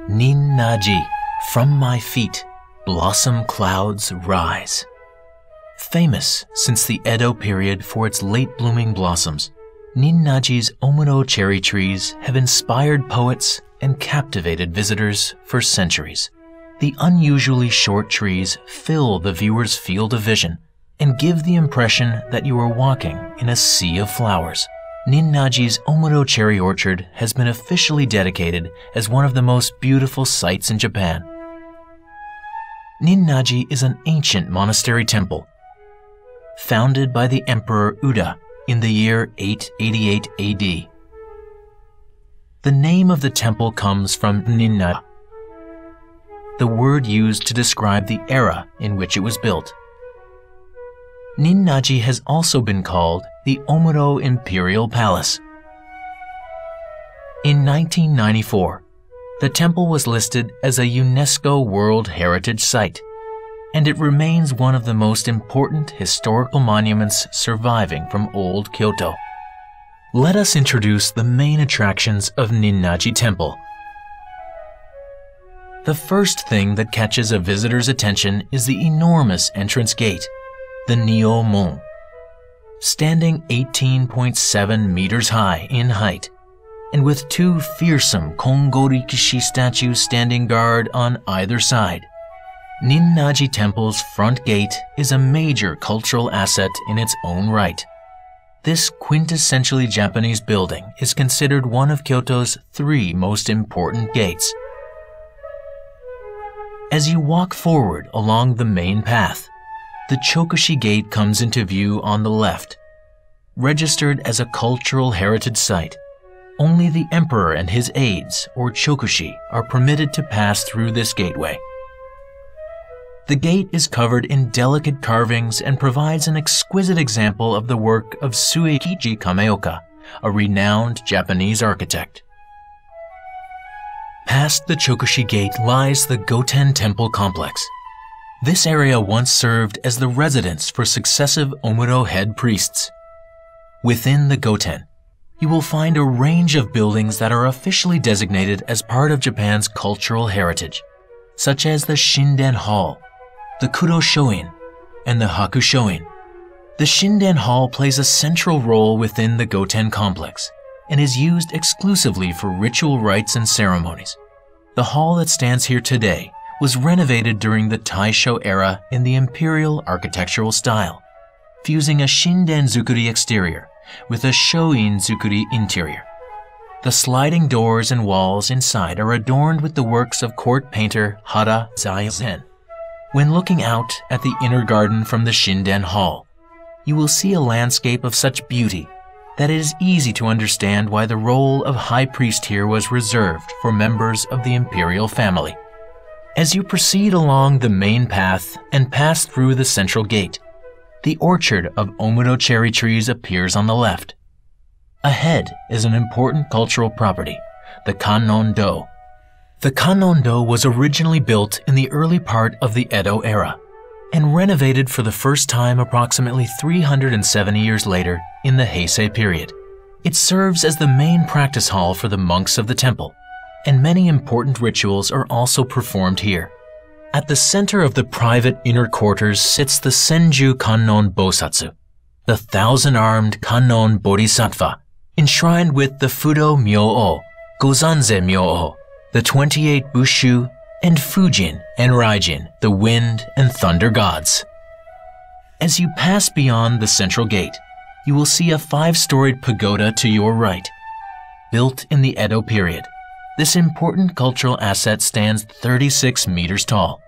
Ninnaji, from my feet, blossom clouds rise. Famous since the Edo period for its late-blooming blossoms, Ninnaji's Omuro cherry trees have inspired poets and captivated visitors for centuries. The unusually short trees fill the viewer's field of vision and give the impression that you are walking in a sea of flowers. Ninnaji's Omuro cherry orchard has been officially dedicated as one of the most beautiful sights in Japan. Ninnaji is an ancient monastery temple, founded by the Emperor Uda in the year 888 AD. The name of the temple comes from Ninna, the word used to describe the era in which it was built. Ninnaji has also been called the Omuro Imperial Palace. In 1994, the temple was listed as a UNESCO World Heritage Site, and it remains one of the most important historical monuments surviving from Old Kyoto. Let us introduce the main attractions of Ninnaji Temple. The first thing that catches a visitor's attention is the enormous entrance gate, the Nyo-mon. Standing 18.7 meters high in height, and with two fearsome Kongo-rikishi statues standing guard on either side, Ninnaji Temple's front gate is a major cultural asset in its own right. This quintessentially Japanese building is considered one of Kyoto's 3 most important gates. As you walk forward along the main path, the Chokushi Gate comes into view on the left. Registered as a cultural heritage site, only the emperor and his aides, or Chokushi, are permitted to pass through this gateway. The gate is covered in delicate carvings and provides an exquisite example of the work of Suekichi Kameoka, a renowned Japanese architect. Past the Chokushi Gate lies the Goten Temple complex. This area once served as the residence for successive Omuro head priests. Within the Goten, you will find a range of buildings that are officially designated as part of Japan's cultural heritage, such as the Shinden Hall, the Kuro Shoin, and the Haku Shoin. The Shinden Hall plays a central role within the Goten complex and is used exclusively for ritual rites and ceremonies. The hall that stands here today was renovated during the Taisho era in the imperial architectural style, fusing a Shinden-zukuri exterior with a Shoin-zukuri interior. The sliding doors and walls inside are adorned with the works of court painter Hara Zaizen. When looking out at the inner garden from the Shinden Hall, you will see a landscape of such beauty that it is easy to understand why the role of high priest here was reserved for members of the imperial family. As you proceed along the main path and pass through the central gate, the orchard of Omuro cherry trees appears on the left. Ahead is an important cultural property, the Kannon-do. The Kannon-do was originally built in the early part of the Edo era and renovated for the first time approximately 370 years later in the Heisei period. It serves as the main practice hall for the monks of the temple, and many important rituals are also performed here. At the center of the private inner quarters sits the Senju Kannon Bosatsu, the 1,000-armed Kannon Bodhisattva, enshrined with the Fudo Myo-o, Gozanze Myo-o, the 28 Bushu, and Fujin and Raijin, the wind and thunder gods. As you pass beyond the central gate, you will see a 5-storied pagoda to your right. Built in the Edo period, this important cultural asset stands 36 meters tall.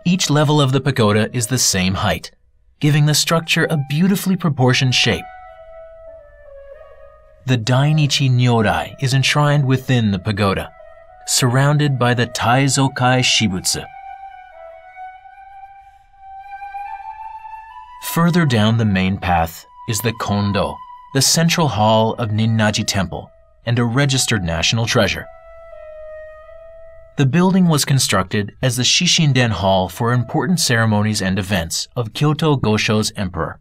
Each level of the pagoda is the same height, giving the structure a beautifully proportioned shape. The Dainichi Nyorai is enshrined within the pagoda, surrounded by the Taizokai Shibutsu. Further down the main path is the Kondo, the central hall of Ninnaji Temple and a registered national treasure. The building was constructed as the Shishinden Hall for important ceremonies and events of Kyoto Gosho's emperor.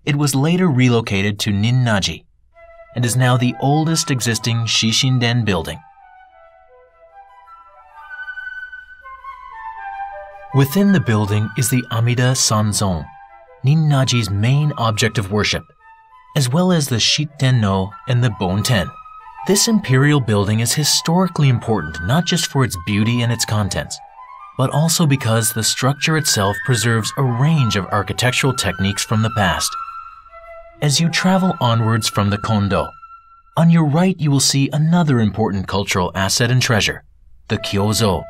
It was later relocated to Ninnaji and is now the oldest existing Shishinden building. Within the building is the Amida Sanzon, Ninnaji's main object of worship, as well as the Shitten-no and the Bonten. This imperial building is historically important not just for its beauty and its contents, but also because the structure itself preserves a range of architectural techniques from the past. As you travel onwards from the Kondo, on your right you will see another important cultural asset and treasure, the Kyozo.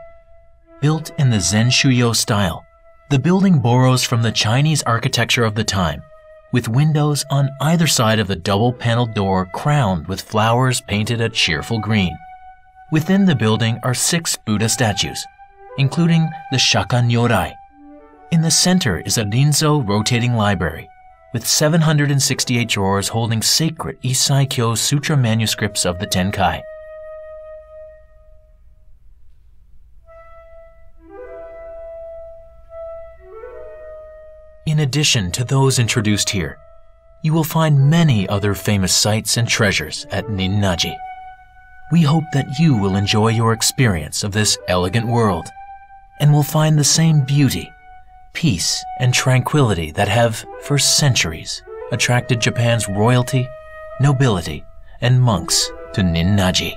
Built in the Zen-Shuyo style, the building borrows from the Chinese architecture of the time, with windows on either side of the double-paneled door crowned with flowers painted a cheerful green. Within the building are 6 Buddha statues, including the Shaka Nyorai. In the center is a Rinzo rotating library, with 768 drawers holding sacred Issai-kyo sutra manuscripts of the Tenkai. In addition to those introduced here, you will find many other famous sites and treasures at Ninnaji. We hope that you will enjoy your experience of this elegant world and will find the same beauty, peace, and tranquility that have, for centuries, attracted Japan's royalty, nobility, and monks to Ninnaji.